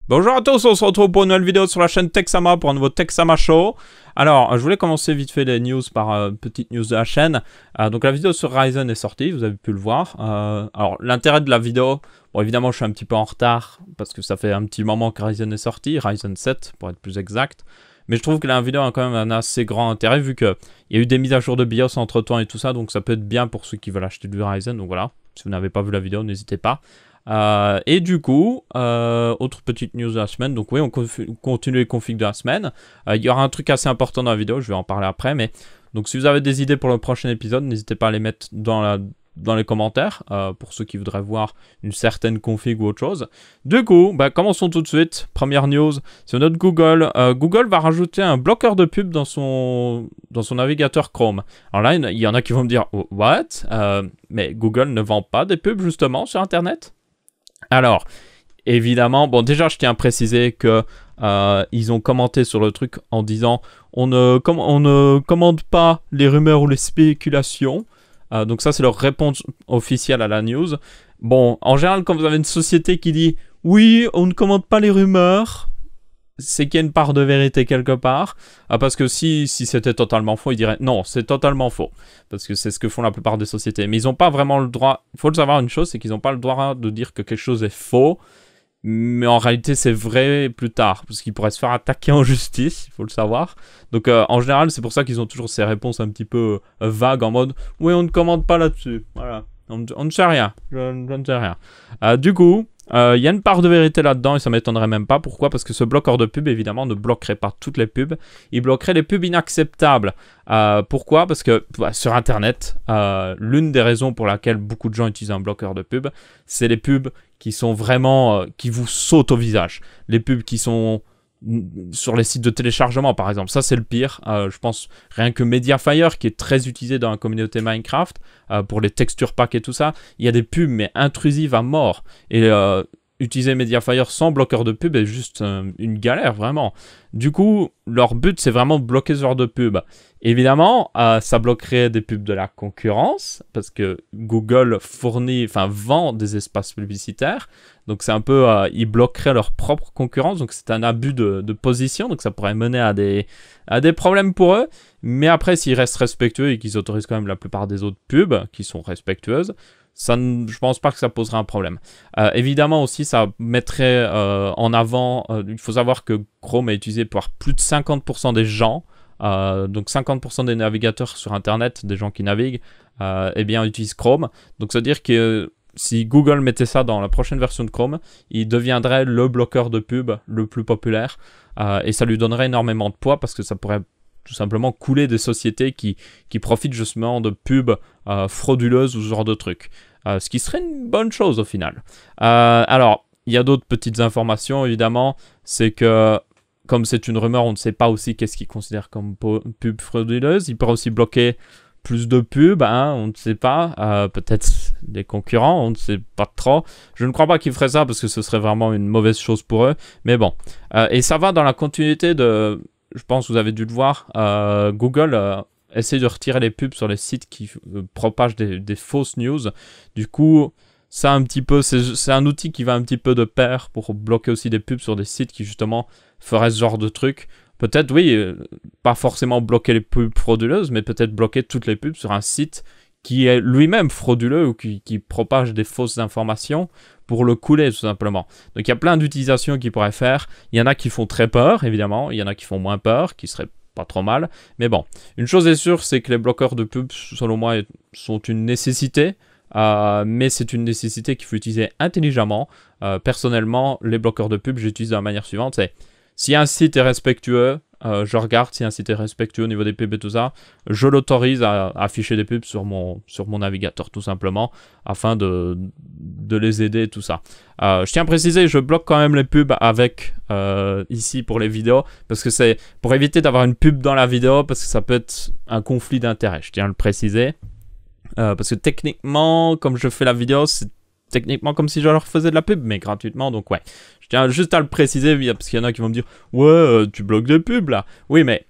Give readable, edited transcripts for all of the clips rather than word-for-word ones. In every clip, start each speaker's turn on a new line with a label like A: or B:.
A: Bonjour à tous, on se retrouve pour une nouvelle vidéo sur la chaîne Texama pour un nouveau Texama Show. Alors, je voulais commencer vite fait les news par petite news de la chaîne. Donc la vidéo sur Ryzen est sortie, vous avez pu le voir. Alors l'intérêt de la vidéo, bon évidemment je suis un petit peu en retard parce que ça fait un petit moment que Ryzen est sorti, Ryzen 7 pour être plus exact. Mais je trouve que la vidéo a quand même un assez grand intérêt vu qu'il y a eu des mises à jour de BIOS entre temps et tout ça. Donc ça peut être bien pour ceux qui veulent acheter du Ryzen. Donc voilà, si vous n'avez pas vu la vidéo, n'hésitez pas. Et du coup, autre petite news de la semaine. Donc oui, on continue les configs de la semaine. Il y aura un truc assez important dans la vidéo, je vais en parler après. Mais donc si vous avez des idées pour le prochain épisode, n'hésitez pas à les mettre dans les commentaires pour ceux qui voudraient voir une certaine config ou autre chose. Du coup, commençons tout de suite. Première news, c'est notre Google. Google va rajouter un bloqueur de pub dans son navigateur Chrome. Alors là, il y en a qui vont me dire oh, what mais Google ne vend pas des pubs justement sur Internet. Alors, évidemment, bon déjà je tiens à préciser que ils ont commenté sur le truc en disant on ne commande pas les rumeurs ou les spéculations. Donc ça c'est leur réponse officielle à la news. Bon, en général quand vous avez une société qui dit oui on ne commande pas les rumeurs, c'est qu'il y a une part de vérité quelque part. Parce que si c'était totalement faux, ils diraient non, c'est totalement faux. Parce que c'est ce que font la plupart des sociétés. Mais ils n'ont pas vraiment le droit. Il faut le savoir une chose, c'est qu'ils n'ont pas le droit de dire que quelque chose est faux. Mais en réalité, c'est vrai plus tard. Parce qu'ils pourraient se faire attaquer en justice, il faut le savoir. Donc en général, c'est pour ça qu'ils ont toujours ces réponses un petit peu vagues en mode oui, on ne commande pas là-dessus. Voilà. On ne sait rien. Je ne sais rien. Du coup. Il y a une part de vérité là-dedans et ça m'étonnerait même pas. Pourquoi? Parce que ce bloqueur de pub, évidemment, ne bloquerait pas toutes les pubs. Il bloquerait les pubs inacceptables. Pourquoi? Parce que sur Internet, l'une des raisons pour laquelle beaucoup de gens utilisent un bloqueur de pub, c'est les pubs qui sont vraiment... qui vous sautent au visage. Les pubs qui sont... sur les sites de téléchargement par exemple, ça c'est le pire. Je pense rien que Mediafire qui est très utilisé dans la communauté Minecraft pour les texture packs et tout ça, il y a des pubs mais intrusives à mort et utiliser Mediafire sans bloqueur de pub est juste une galère vraiment. Du coup leur but c'est vraiment de bloquer ce genre de pub. Évidemment ça bloquerait des pubs de la concurrence parce que Google vend des espaces publicitaires. Donc c'est un peu, ils bloqueraient leur propre concurrence, donc c'est un abus de position, donc ça pourrait mener à des problèmes pour eux. Mais après, s'ils restent respectueux et qu'ils autorisent quand même la plupart des autres pubs qui sont respectueuses, je pense pas que ça poserait un problème. Évidemment aussi, ça mettrait en avant, il faut savoir que Chrome est utilisé par plus de 50% des gens, donc 50% des navigateurs sur Internet, des gens qui naviguent, utilisent Chrome. Donc ça veut dire que si Google mettait ça dans la prochaine version de Chrome, il deviendrait le bloqueur de pub le plus populaire et ça lui donnerait énormément de poids parce que ça pourrait tout simplement couler des sociétés qui profitent justement de pubs frauduleuses ou ce genre de trucs. Ce qui serait une bonne chose au final. Alors, il y a d'autres petites informations évidemment, c'est que comme c'est une rumeur, on ne sait pas aussi qu'est-ce qu'ils considèrent comme pub frauduleuse. Il pourrait aussi bloquer plus de pubs, on ne sait pas, peut-être des concurrents, on ne sait pas trop. Je ne crois pas qu'ils feraient ça parce que ce serait vraiment une mauvaise chose pour eux, mais bon. Et ça va dans la continuité de, je pense que vous avez dû le voir, Google essaie de retirer les pubs sur les sites qui propagent des fausses news. Du coup, ça un petit peu, c'est un outil qui va un petit peu de pair pour bloquer aussi des pubs sur des sites qui justement feraient ce genre de trucs. Peut-être, oui, pas forcément bloquer les pubs frauduleuses, mais peut-être bloquer toutes les pubs sur un site qui est lui-même frauduleux ou qui propage des fausses informations pour le couler, tout simplement. Donc, il y a plein d'utilisations qu'ils pourraient faire. Il y en a qui font très peur, évidemment. Il y en a qui font moins peur, qui seraient pas trop mal. Mais bon, une chose est sûre, c'est que les bloqueurs de pubs, selon moi, sont une nécessité. Mais c'est une nécessité qu'il faut utiliser intelligemment. Personnellement, les bloqueurs de pubs, j'utilise de la manière suivante, c'est si un site est respectueux, je regarde si un site est respectueux au niveau des pubs et tout ça, je l'autorise à afficher des pubs sur mon navigateur tout simplement, afin de les aider et tout ça. Je tiens à préciser, je bloque quand même les pubs avec ici pour les vidéos, parce que c'est pour éviter d'avoir une pub dans la vidéo, parce que ça peut être un conflit d'intérêts, je tiens à le préciser. Parce que techniquement, comme je fais la vidéo, c'est techniquement comme si je leur faisais de la pub, mais gratuitement, donc ouais. Je tiens juste à le préciser, parce qu'il y en a qui vont me dire « Ouais, tu bloques des pubs, là !» Oui, mais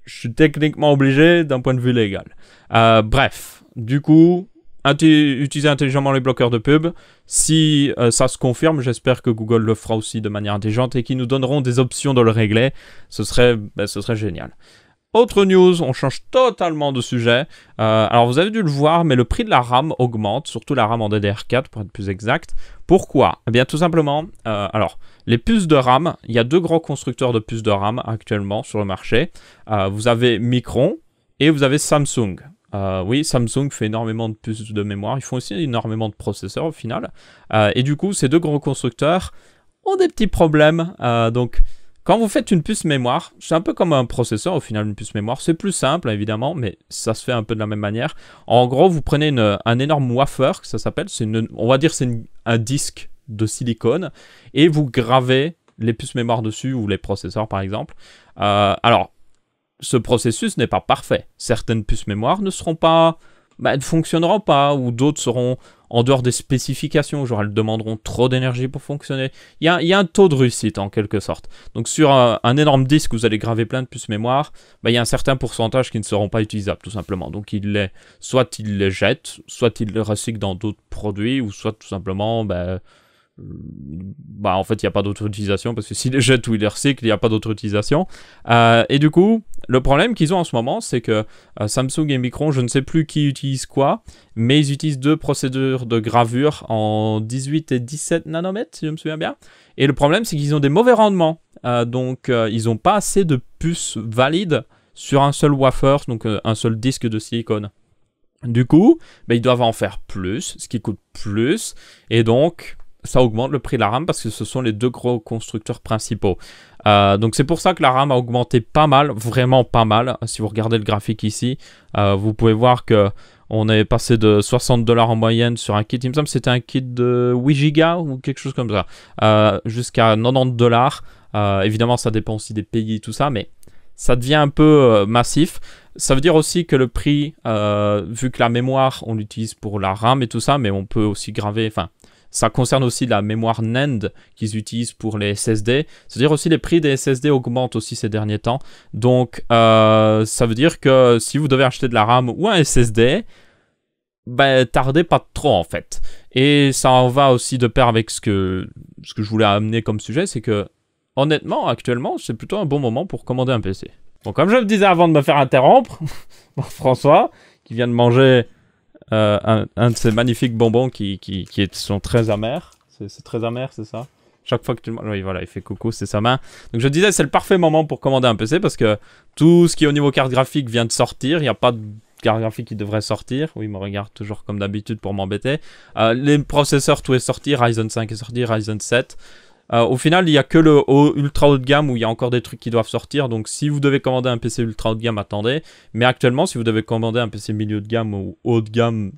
A: je suis techniquement obligé d'un point de vue légal. Bref, du coup, utiliser intelligemment les bloqueurs de pub. Si ça se confirme, j'espère que Google le fera aussi de manière intelligente et qu'ils nous donneront des options de le régler. Ce serait génial. Autre news, on change totalement de sujet. Alors vous avez dû le voir, mais le prix de la RAM augmente, surtout la RAM en DDR4 pour être plus exact. Pourquoi? Eh bien tout simplement, alors les puces de RAM, il y a 2 gros constructeurs de puces de RAM actuellement sur le marché. Vous avez Micron et vous avez Samsung. Oui, Samsung fait énormément de puces de mémoire, ils font aussi énormément de processeurs au final. Et du coup, ces 2 gros constructeurs ont des petits problèmes. Donc, quand vous faites une puce mémoire, c'est un peu comme un processeur au final, une puce mémoire. C'est plus simple évidemment, mais ça se fait un peu de la même manière. En gros, vous prenez un énorme wafer, que ça s'appelle, on va dire c'est un disque de silicone, et vous gravez les puces mémoire dessus, ou les processeurs par exemple. Alors, ce processus n'est pas parfait. Certaines puces mémoire ne fonctionneront pas, ou d'autres seront en dehors des spécifications, genre elles demanderont trop d'énergie pour fonctionner. Il y a un taux de réussite en quelque sorte. Donc sur un énorme disque où vous allez graver plein de puces mémoire, il y a un certain pourcentage qui ne seront pas utilisables tout simplement. Donc soit ils les jettent, soit ils les recyclent dans d'autres produits, ou soit tout simplement... en fait, il n'y a pas d'autre utilisation, parce que s'ils les jettent ou ils les recyclent, il n'y a pas d'autre utilisation. Et du coup, le problème qu'ils ont en ce moment, c'est que Samsung et Micron, je ne sais plus qui utilise quoi, mais ils utilisent 2 procédures de gravure en 18 et 17 nanomètres, si je me souviens bien. Et le problème, c'est qu'ils ont des mauvais rendements. Donc, ils n'ont pas assez de puces valides sur un seul wafer, donc un seul disque de silicone. Du coup, ils doivent en faire plus, ce qui coûte plus, et donc... ça augmente le prix de la RAM parce que ce sont les 2 gros constructeurs principaux. Donc c'est pour ça que la RAM a augmenté pas mal, vraiment pas mal. Si vous regardez le graphique ici, vous pouvez voir que on est passé de 60 $ en moyenne sur un kit. Il me semble que c'était un kit de 8 Go ou quelque chose comme ça, jusqu'à 90 $. Évidemment, ça dépend aussi des pays et tout ça, mais ça devient un peu massif. Ça veut dire aussi que le prix, vu que la mémoire, on l'utilise pour la RAM et tout ça, mais on peut aussi graver... ça concerne aussi la mémoire NAND qu'ils utilisent pour les SSD. C'est-à-dire aussi les prix des SSD augmentent aussi ces derniers temps. Donc, ça veut dire que si vous devez acheter de la RAM ou un SSD, tardez pas trop en fait. Et ça en va aussi de pair avec ce que je voulais amener comme sujet, c'est que honnêtement, actuellement, c'est plutôt un bon moment pour commander un PC. Bon, comme je le disais avant de me faire interrompre, François, qui vient de manger... un de ces magnifiques bonbons qui sont très amers. C'est très amer, c'est ça? Chaque fois que tu le manges... Oui, voilà, il fait coucou, c'est sa main. Donc je disais, c'est le parfait moment pour commander un PC parce que tout ce qui est au niveau carte graphique vient de sortir. Il n'y a pas de carte graphique qui devrait sortir. Oui, il me regarde toujours comme d'habitude pour m'embêter. Les processeurs, tout est sorti. Ryzen 5 est sorti, Ryzen 7. Au final, il n'y a que le ultra haut de gamme où il y a encore des trucs qui doivent sortir. Donc, si vous devez commander un PC ultra haut de gamme, attendez. Mais actuellement, si vous devez commander un PC milieu de gamme ou haut de gamme,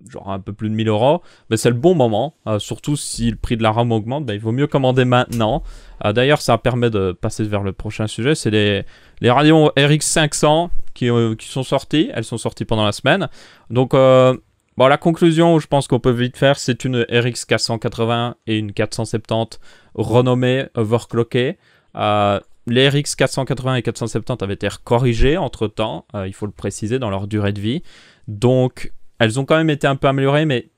A: genre un peu plus de 1000 €, c'est le bon moment. Surtout si le prix de la RAM augmente, il vaut mieux commander maintenant. D'ailleurs, ça permet de passer vers le prochain sujet. C'est les Radeon RX 500 qui sont sortis. Elles sont sorties pendant la semaine. Donc... la conclusion, je pense qu'on peut vite faire, c'est une RX 480 et une 470 renommées overclockées. Les RX 480 et 470 avaient été corrigées entre-temps, il faut le préciser, dans leur durée de vie. Donc, elles ont quand même été un peu améliorées, mais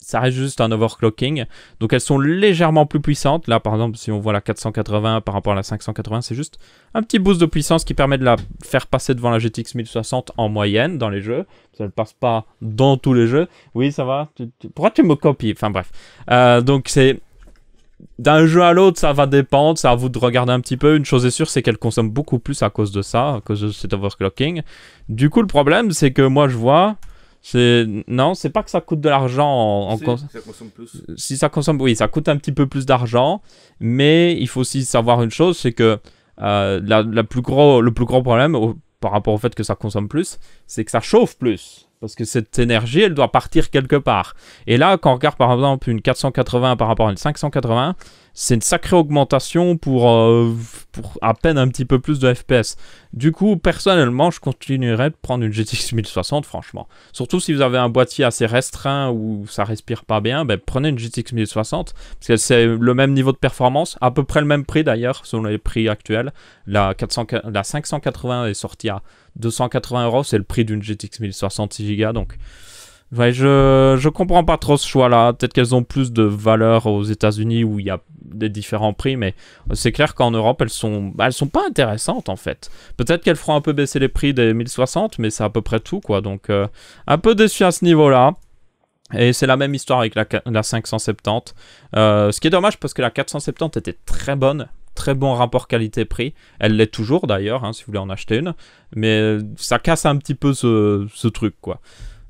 A: ça reste juste un overclocking. Donc, elles sont légèrement plus puissantes. Là, par exemple, si on voit la 480 par rapport à la 580, c'est juste un petit boost de puissance qui permet de la faire passer devant la GTX 1060 en moyenne dans les jeux. Ça ne passe pas dans tous les jeux. Oui, ça va. Pourquoi tu me copies? Enfin, bref. Donc, c'est... d'un jeu à l'autre, ça va dépendre. C'est à vous de regarder un petit peu. Une chose est sûre, c'est qu'elle consomme beaucoup plus à cause de ça, à cause de cet overclocking. Du coup, le problème, c'est que moi, je vois... Non, c'est pas que ça coûte de l'argent
B: ça consomme plus.
A: Si ça consomme, oui, ça coûte un petit peu plus d'argent, mais il faut aussi savoir une chose, c'est que le plus gros problème par rapport au fait que ça consomme plus, c'est que ça chauffe plus. Parce que cette énergie, elle doit partir quelque part. Et là, quand on regarde par exemple une 480 par rapport à une 580, c'est une sacrée augmentation pour à peine un petit peu plus de FPS. Du coup, personnellement, je continuerais de prendre une GTX 1060, franchement. Surtout si vous avez un boîtier assez restreint où ça respire pas bien, prenez une GTX 1060, parce que c'est le même niveau de performance, à peu près le même prix d'ailleurs, selon les prix actuels. La 580 est sortie à 280 €, c'est le prix d'une GTX 1060 6 Go, donc Ouais, je comprends pas trop ce choix-là. Peut-être qu'elles ont plus de valeur aux États-Unis où il y a des différents prix, mais c'est clair qu'en Europe, elles sont pas intéressantes en fait. Peut-être qu'elles feront un peu baisser les prix des 1060, mais c'est à peu près tout quoi. Donc, un peu déçu à ce niveau-là. Et c'est la même histoire avec la 570. Ce qui est dommage parce que la 470 était très bonne. Très bon rapport qualité-prix. Elle l'est toujours d'ailleurs, hein, si vous voulez en acheter une. Mais ça casse un petit peu ce truc quoi.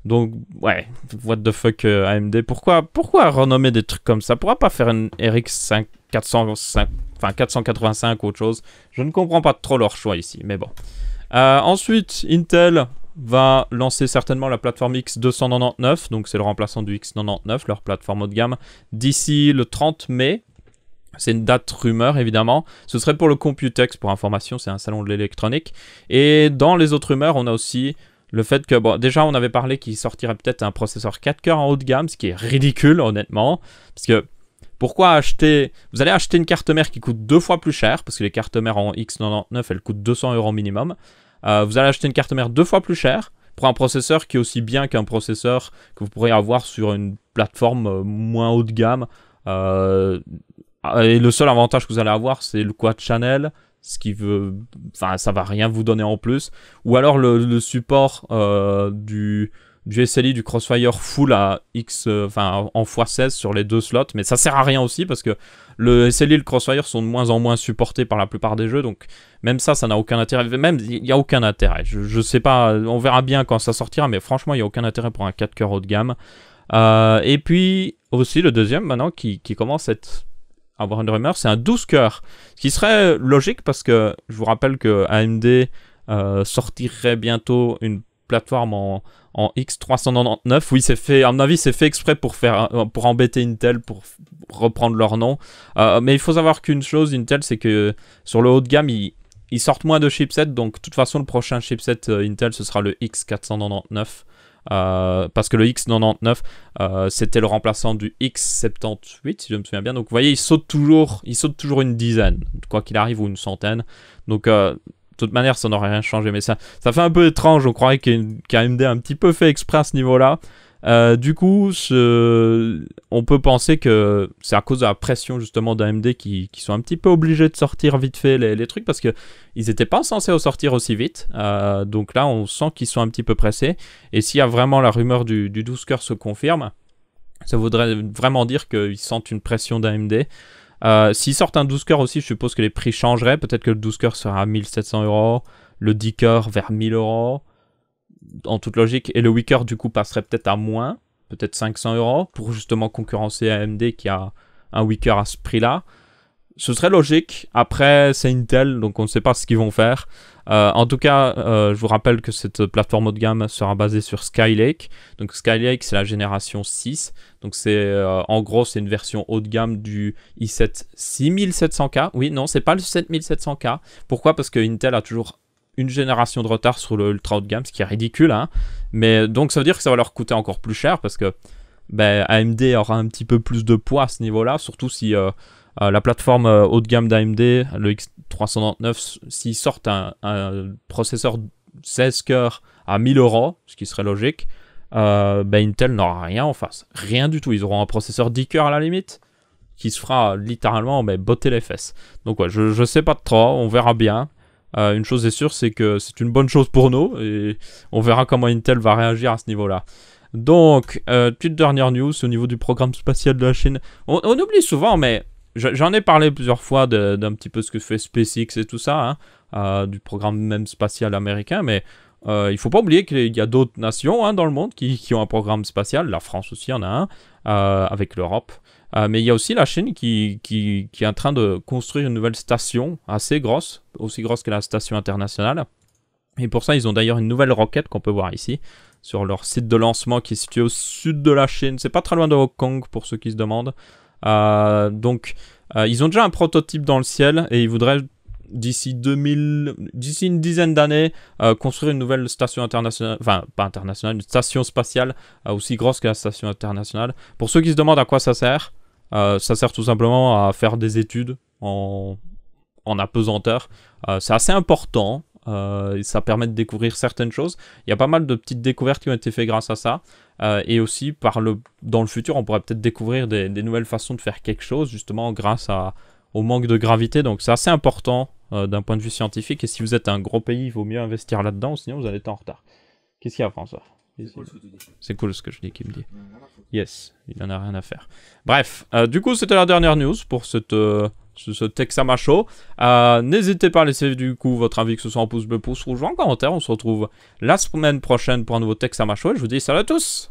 A: Donc, ouais, what the fuck AMD. Pourquoi renommer des trucs comme ça? Pourquoi pas faire une RX 485 ou autre chose? Je ne comprends pas trop leur choix ici, mais bon. Ensuite, Intel va lancer certainement la plateforme X299, donc c'est le remplaçant du X99, leur plateforme haut de gamme, d'ici le 30 mai. C'est une date rumeur, évidemment. Ce serait pour le Computex, pour information, c'est un salon de l'électronique. Et dans les autres rumeurs, on a aussi le fait que, bon, déjà, on avait parlé qu'il sortirait peut-être un processeur 4 cœurs en haut de gamme, ce qui est ridicule, honnêtement. Parce que, pourquoi acheter... Vous allez acheter une carte mère qui coûte 2 fois plus cher, parce que les cartes mères en X99, elles coûtent 200 € minimum. Vous allez acheter une carte mère 2 fois plus chère, pour un processeur qui est aussi bien qu'un processeur que vous pourrez avoir sur une plateforme moins haut de gamme. Et le seul avantage que vous allez avoir, c'est le quad channel, ce qui veut... Enfin, ça va rien vous donner en plus. Ou alors le support du SLI, du Crossfire full à X, en x16 sur les 2 slots. Mais ça sert à rien aussi parce que le SLI et le Crossfire sont de moins en moins supportés par la plupart des jeux. Donc même ça n'a aucun intérêt. Même, il n'y a aucun intérêt. Je sais pas, on verra bien quand ça sortira. Mais franchement, il n'y a aucun intérêt pour un 4 cœurs haut de gamme. Et puis aussi le deuxième maintenant qui commence à avoir une rumeur, c'est un 12 cœurs. Ce qui serait logique parce que je vous rappelle que AMD sortirait bientôt une plateforme en X399. Oui, c'est fait, à mon avis, c'est fait exprès pour embêter Intel, pour reprendre leur nom. Mais il faut savoir qu'une chose, Intel, c'est que sur le haut de gamme, ils sortent moins de chipsets. Donc, de toute façon, le prochain chipset Intel, ce sera le X499. Parce que le X99 c'était le remplaçant du X78 si je me souviens bien, donc vous voyez il saute toujours une dizaine quoi qu'il arrive ou une centaine, donc de toute manière ça n'aurait rien changé, mais ça fait un peu étrange. On croirait qu'AMD a un petit peu fait exprès à ce niveau là. Du coup, on peut penser que c'est à cause de la pression justement d'AMD qui sont un petit peu obligés de sortir vite fait les trucs parce qu'ils n'étaient pas censés sortir aussi vite. Donc là, on sent qu'ils sont un petit peu pressés. Et s'il y a vraiment la rumeur du 12 cœurs se confirme, ça voudrait vraiment dire qu'ils sentent une pression d'AMD. S'ils sortent un 12 cœurs aussi, je suppose que les prix changeraient. Peut-être que le 12 cœurs sera à 1700 €, le 10 cœurs vers 1000 € en toute logique, et le 8 cœurs du coup passerait peut-être à moins, peut-être 500 € pour justement concurrencer AMD qui a un 8 cœurs à ce prix-là. Ce serait logique. Après, c'est Intel, donc on ne sait pas ce qu'ils vont faire. En tout cas, je vous rappelle que cette plateforme haut de gamme sera basée sur Skylake. Donc Skylake, c'est la génération 6. Donc c'est en gros, c'est une version haut de gamme du i7 6700K. Oui, non, c'est pas le 7700K. Pourquoi? Parce que Intel a toujours une génération de retard sur le ultra haut de gamme, ce qui est ridicule, hein. Mais donc ça veut dire que ça va leur coûter encore plus cher parce que AMD aura un petit peu plus de poids à ce niveau-là, surtout si la plateforme haut de gamme d'AMD, le X399, s'ils sortent un processeur 16 cœurs à 1000 €, ce qui serait logique, Intel n'aura rien en face, rien du tout. Ils auront un processeur 10 cœurs à la limite qui se fera littéralement botter les fesses. Donc ouais, je sais pas trop, on verra bien. Une chose est sûre, c'est que c'est une bonne chose pour nous et on verra comment Intel va réagir à ce niveau-là. Donc, petite dernière news au niveau du programme spatial de la Chine. On oublie souvent, mais j'en ai parlé plusieurs fois d'un petit peu ce que fait SpaceX et tout ça, hein, du programme même spatial américain, mais il faut pas oublier qu'il y a d'autres nations, hein, dans le monde qui ont un programme spatial. La France aussi en a un, avec l'Europe. Mais il y a aussi la Chine qui est en train de construire une nouvelle station assez grosse, aussi grosse que la station internationale. Et pour ça, ils ont d'ailleurs une nouvelle roquette qu'on peut voir ici, sur leur site de lancement qui est situé au sud de la Chine. C'est pas très loin de Hong Kong pour ceux qui se demandent. Donc, ils ont déjà un prototype dans le ciel et ils voudraient, d'ici une dizaine d'années, construire une nouvelle station internationale, enfin pas internationale, une station spatiale aussi grosse que la station internationale. Pour ceux qui se demandent à quoi ça sert tout simplement à faire des études en apesanteur. C'est assez important Et ça permet de découvrir certaines choses. Il y a pas mal de petites découvertes qui ont été faites grâce à ça. Et aussi, dans le futur, on pourrait peut-être découvrir des nouvelles façons de faire quelque chose, justement grâce au manque de gravité. Donc c'est assez important d'un point de vue scientifique. Et si vous êtes un gros pays, il vaut mieux investir là-dedans, sinon vous allez être en retard. Qu'est-ce qu'il y a, François? C'est cool ce que je dis, qu'il me dit. Yes, il en a rien à faire. Bref, du coup, c'était la dernière news pour ce Texama Show. N'hésitez pas à laisser du coup votre avis, que ce soit en pouce bleu, pouce rouge ou en commentaire. On se retrouve la semaine prochaine pour un nouveau Texama Show. Et je vous dis salut à tous!